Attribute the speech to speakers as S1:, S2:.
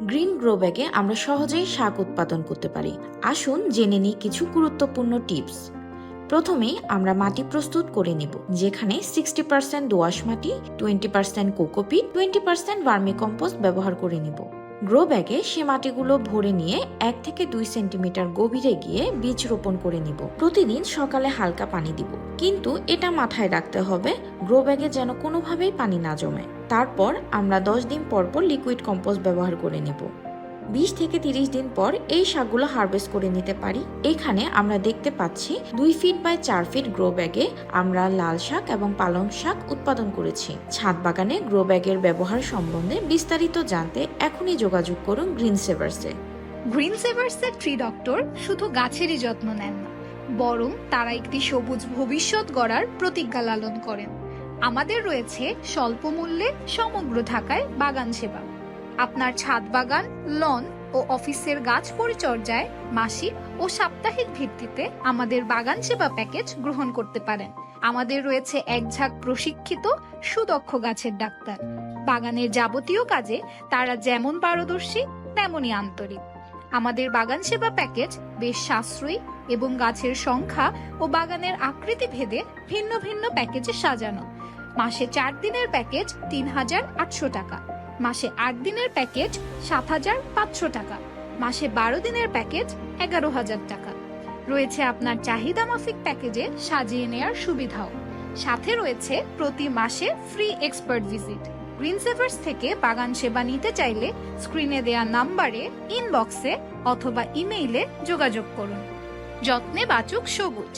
S1: Green grow ব্যাগে আমরা সহজেই শাক উৎপাদন করতে পারি। আসুন জেনে নিই কিছু গুরুত্বপূর্ণ টিপস। প্রথমেই আমরা মাটি প্রস্তুত করে নিব, যেখানে 60% দোআঁশ মাটি, 20% কোকোপিট, 20% ভার্মি কম্পোস্ট ব্যবহার করে নিব। গ্রো ব্যাগে সে মাটিগুলো ভরে নিয়ে 1 থেকে 2 সেন্টিমিটার গভীরে গিয়ে বীজ রোপণ করে নিব। প্রতিদিন সকালে হালকা পানি দিব, কিন্তু এটা মাথায় রাখতে হবে গ্রো ব্যাগে যেন কোনোভাবেই পানি না জমে। তারপর আমরা 10 দিন পর পর লিকুইড কম্পোস্ট ব্যবহার করে নিব। 20 থেকে 30 দিন পর এই শাকগুলো হারভেস্ট করে নিতে পারি। এখানে আমরা দেখতে পাচ্ছি 2 ফিট বাই 4 ফিট গ্রো ব্যাগে আমরা লাল শাক এবং পালং শাক উৎপাদন করেছি। ছাদ বাগানে গ্রো ব্যাগের ব্যবহার সম্বন্ধে বিস্তারিত জানতে এখনই যোগাযোগ করুন গ্রিন সেভার্সে।
S2: গ্রিন সেভার্সের ট্রি ডক্টর শুধু গাছেরই যত্ন নেন না, বরং তারা একটি সবুজ ভবিষ্যৎ গড়ার প্রতিজ্ঞা লালন করেন। আমাদের রয়েছে স্বল্প মূল্যে সমগ্র ঢাকায় বাগান সেবা। আপনার ছাদ বাগান, লন ও অফিসের গাছ পরিচর্যায় মাসিক ও সাপ্তাহিক ভিত্তিতে আমাদের বাগান সেবা প্যাকেজ গ্রহণ করতে পারেন। আমাদের রয়েছে এক ঝাঁক প্রশিক্ষিত সুদক্ষ গাছের ডাক্তার। বাগানের যাবতীয় কাজে তারা যেমন পারদর্শী তেমনই আন্তরিক। আমাদের বাগান সেবা প্যাকেজ বেশ সাশ্রয়ী এবং গাছের সংখ্যা ও বাগানের আকৃতি ভেদে ভিন্ন ভিন্ন প্যাকেজে সাজানো। মাসে 4 দিনের প্যাকেজ 3,800 টাকা, মাসে 8 দিনের প্যাকেজ 7,500 টাকা, মাসে 12 দিনের প্যাকেজ 11,000 টাকা। রয়েছে আপনার চাহিদা মাফিক প্যাকেজে সাজিয়ে নেয়ার সুবিধাও। সাথে রয়েছে প্রতি মাসে ফ্রি এক্সপার্ট ভিজিট। গ্রিন সেভার্স থেকে বাগান সেবা নিতে চাইলে স্ক্রিনে দেয়া নাম্বারে, ইনবক্সে অথবা ইমেইলে যোগাযোগ করুন। যত্নে বাঁচুক সবুজ।